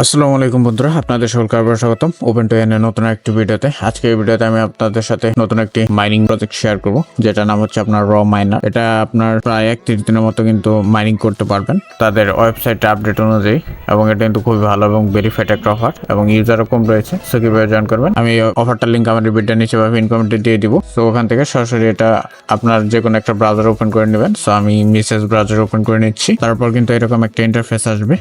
আসসালামু আলাইকুম বন্ধুরা, আপনাদের সকলকে আবার স্বাগতম ওপেন টু এর নতুন একটি ভিডিওতে। আজকে এই ভিডিওতে আমি আপনাদের সাথে নতুন একটি মাইনিং প্রজেক্ট শেয়ার করব, যেটা নাম হচ্ছে আপনার র মাইনার। এটা আপনার প্রায় 31 দিনের মতো কিন্তু মাইনিং করতে পারবেন তাদের ওয়েবসাইটে আপডেট অনুযায়ী, এবং এটা কিন্তু খুবই ভালো এবং ভেরিফাইড একটা অফার, এবং ইউজারও কম রয়েছে। সো কিভাবে জয়েন করবেন, আমি অফারটার লিঙ্ক আমার ভিডিও নিচে বা পিন কমেন্টে দিয়ে দিব। সো ওখান থেকে সরাসরি এটা আপনার যে কোনো একটা ব্রাউজার ওপেন করে নেবেন। সো আমি মিসেস ব্রাউজার ওপেন করে নিচ্ছি। তারপর কিন্তু এরকম একটা ইন্টারফেস আসবে।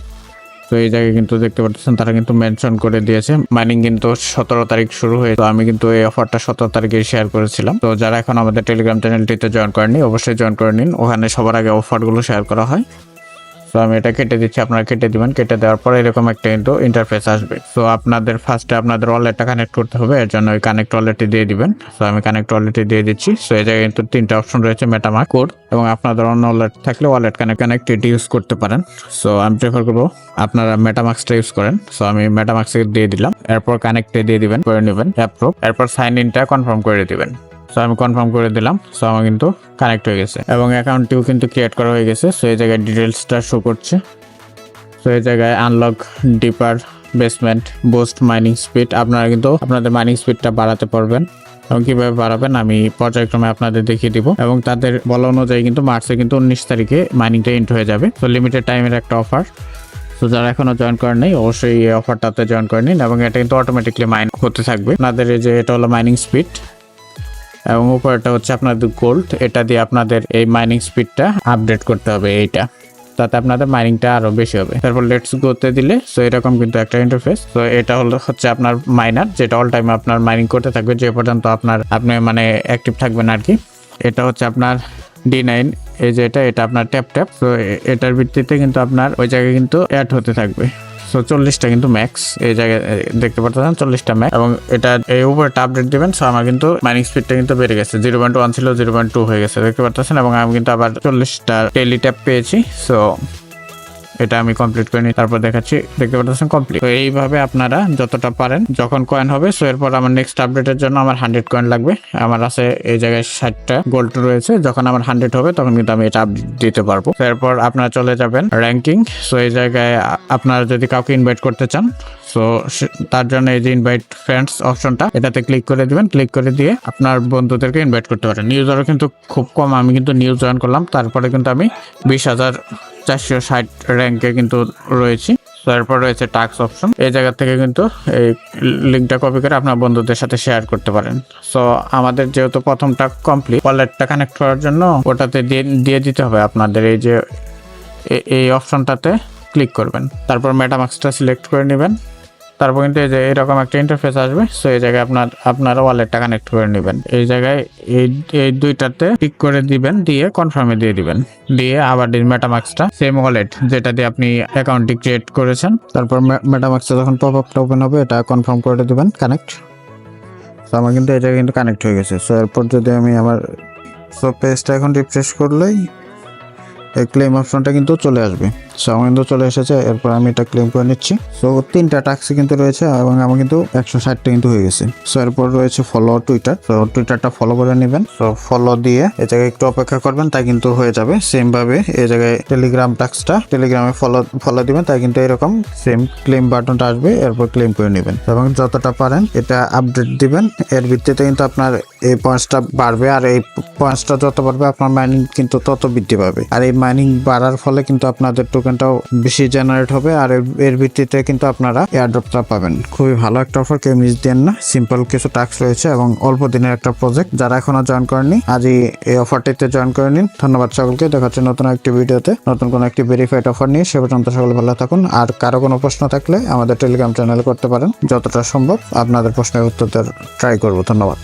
তো এই জায়গায় কিন্তু দেখতে পাচ্ছেন তারা কিন্তু মেনশন করে দিয়েছে মাইনিং কিন্তু 17 তারিখ শুরু হয়েছে। তো আমি কিন্তু এই অফারটা 17 তারিখে শেয়ার করেছিলাম। তো যারা এখন আমাদের টেলিগ্রাম চ্যানেলটিতে জয়েন করেননি, অবশ্যই জয়েন করে নিন। ওখানে সবার আগে অফারগুলো শেয়ার করা হয়। তো আমি এটা কেটে দিচ্ছি, আপনারা কেটে দিবেন। কেটে দেওয়ার পরে এরকম একটা কিন্তু ইন্টারফেস আসবে। তো আপনাদের ফার্স্টে আপনাদের ওয়ালেটটা কানেক্ট করতে হবে, এর জন্য ওই কানেক্ট ওয়ালেটে দিয়ে দিবেন। তো আমি কানেক্ট ওয়ালেটে দিয়ে দিচ্ছি। সো এই জায়গায় কিন্তু 3টা অপশন রয়েছে, মেটামাস্ক, কোড, এবং আপনাদের অন্য ওয়ালেট থাকলে ওয়ালেট কানেক্ট এটি ইউজ করতে পারেন। সো আমি প্রেফার করবো আপনারা মেটামাস্কটা ইউজ করেন। সো আমি মেটামাস্কে দিয়ে দিলাম, এরপর কানেক্টে দিয়ে দিবেন, করে নেবেন অ্যাপ্রুভ। এরপর সাইন ইনটা কনফার্ম করে দিবেন। সো আমি কনফার্ম করে দিলাম। সো আমার কিন্তু কানেক্ট হয়ে গেছে এবং অ্যাকাউন্টটিও কিন্তু ক্রিয়েট করা হয়ে গেছে। সো এই জায়গায় ডিটেলসটা শো করছে। তো এই জায়গায় unlock, deeper, basement, boost mining speed, আপনারা কিন্তু আপনাদের মাইনিং স্পিডটা বাড়াতে পারবেন। এবং কিভাবে বাড়াবেন আমি পর্যায়ক্রমে আপনাদের দেখিয়ে দিব। এবং তাদের বলা অনুযায়ী কিন্তু মার্চে কিন্তু 19 তারিখে মাইনিংটা এন্ড হয়ে যাবে। তো লিমিটেড টাইমের একটা অফার। তো যারা এখনো জয়েন করেন নাই, অবশ্যই এই অফারটাতে জয়েন করে নিন, এবং এটা কিন্তু অটোমেটিকলি মাইন হতে থাকবে। আপনাদের এই যে এটা হলো মাইনিং স্পিড, এবং উপরটা হচ্ছে আপনাদের গোল্ড। এটা দিয়ে আপনাদের এই মাইনিং স্পিডটা আপডেট করতে হবে, এইটা, তাতে আপনাদের মাইনিংটা আরো বেশি হবে। তারপর লেটস গোতে দিলে সো এরকম কিন্তু একটা ইন্টারফেস। তো এটা হচ্ছে আপনার মাইনার, যেটা অল টাইম আপনার মাইনিং করতে থাকবে যে পর্যন্ত আপনি মানে অ্যাক্টিভ থাকবেন আর কি। এটা হচ্ছে আপনার D9, এই যে এটা আপনার ট্যাপ। তো এটার ভিত্তিতে কিন্তু আপনার ওই জায়গায় কিন্তু অ্যাড হতে থাকবে। সো 40টা কিন্তু ম্যাক্স, এই জায়গায় দেখতে পাচ্ছেন 40টা ম্যাক্স, এবং এটা এই উপরটা আপডেট দিবেন। সো আমার কিন্তু মাইনিং স্পিডটা কিন্তু বেড়ে গেছে, 0.1 ছিল 0.2 হয়ে গেছে, দেখতে পাচ্ছেন। এবং আমি কিন্তু আবার 40টা টেলি ট্যাপ পেয়েছি। সো এটা আমি কমপ্লিট করে নিই, তারপর দেখাচ্ছি, দেখতে পাচ্ছেন কমপ্লিট। তো এইভাবে আপনারা যতটা পারেন, যখন কয়েন হবে, সো এরপর আমার নেক্সট আপডেটের জন্য আমার 100 কয়েন লাগবে। আমার আছে এই জায়গায় 60টা গোল্ড রয়েছে। যখন আমার 100 হবে তখন কিন্তু আমি এটা আপডেট দিতে পারবো। তো এরপর আপনারা চলে যাবেন র্যাঙ্কিং। সো এই জায়গায় আপনারা যদি কাউকে ইনভাইট করতে চান, সো তার জন্য এই যে ইনভাইট ফ্রেন্ডস অপশনটা, এটাতে ক্লিক করে দিবেন। ক্লিক করে দিয়ে আপনার বন্ধুদেরকে ইনভাইট করতে পারেন। নিউজারও কিন্তু খুব কম, আমি কিন্তু নিউজ জয়েন করলাম, তারপরে কিন্তু আমি 20,460 র্যাঙ্কে কিন্তু রয়েছি। তারপর রয়েছে টাস্ক অপশন, এই জায়গা থেকে কিন্তু এই লিঙ্কটা কপি করে আপনার বন্ধুদের সাথে শেয়ার করতে পারেন। সো আমাদের যেহেতু প্রথমটা কমপ্লিট, ওয়ালেটটা কানেক্ট করার জন্য ওটাতে দিয়ে দিতে হবে আপনাদের এই যে এই অপশনটাতে ক্লিক করবেন, তারপর মেটামাস্কটা সিলেক্ট করে নেবেন। তারপর কিন্তু এই যে এরকম একটা ইন্টারফেস আসবে। সো এই জায়গায় আপনারা ওয়ালেটটা কানেক্ট করে নেবেন। এই জায়গায় এই দুইটাতে ক্লিক করে দিবেন, দিয়ে কনফার্মে দিয়ে দিবেন, দিয়ে আবার মেটামাস্কটা সেম ওয়ালেট যেটা দিয়ে আপনি অ্যাকাউন্টটি ক্রিয়েট করেছেন, তারপর মেটামাস্কটা যখন পপআপটা ওপেন হবে এটা কনফার্ম করে দিবেন কানেক্ট। তো আমার কিন্তু এই জায়গায় কিন্তু কানেক্ট হয়ে গেছে। সো এরপর যদি আমি আমার পেজটা এখন রিফ্রেশ করলেই এই ক্লেম অপশনটা কিন্তু চলে আসবে। সো আমার কিন্তু চলে এসেছে। এরপর আমি এটা ক্লেম করে নিচ্ছি। সো 3টা টাস্ক কিন্তু রয়েছে, এবং আমার কিন্তু 160টা কিন্তু হয়ে গেছে। সো এরপর রয়েছে ফলো টুইটার। সো টুইটারটা ফলো করে নেবেন। সো ফলো দিয়ে এই জায়গায় একটু অপেক্ষা করবেন, তাই কিন্তু হয়ে যাবে। সেম ভাবে এই জায়গায় টেলিগ্রাম টাস্কটা টেলিগ্রামে ফলো দিবেন, তাই কিন্তু এরকম সেম ক্লেম বাটনটা আসবে। এরপর ক্লেম করে নেবেন, এবং যতটা পারেন এটা আপডেট দিবেন। এর ভিত্তিতে কিন্তু আপনার এই পয়েন্টসটা বাড়বে, আর এই পয়েন্টসটা যত বাড়বে আপনার মাইনিং কিন্তু তত বৃদ্ধি পাবে। আর এই মাইনিং বাড়ার ফলে কিন্তু আপনাদের টোকেনটাও বেশি জেনারেট হবে, আর এর ভিত্তিতে কিন্তু আপনারা এয়ারড্রপটা পাবেন। খুবই ভালো একটা অফার, কেউ মিস দেন না। সিম্পল কিছু টাস্ক রয়েছে এবং অল্প দিনের একটা প্রজেক্ট। যারা এখনো জয়েন করেননি, আজই এই অফারটিতে জয়েন করে নিন। ধন্যবাদ সকলকে। দেখা হচ্ছে নতুন একটি ভিডিওতে নতুন কোনো একটি ভেরিফাইড অফার নিয়ে। সে পর্যন্ত সকলে ভালো থাকুন। আর কারো কোনো প্রশ্ন থাকলে আমাদের টেলিগ্রাম চ্যানেলে করতে পারেন। যতটা সম্ভব আপনাদের প্রশ্নের উত্তর দেওয়ার ট্রাই করবো। ধন্যবাদ।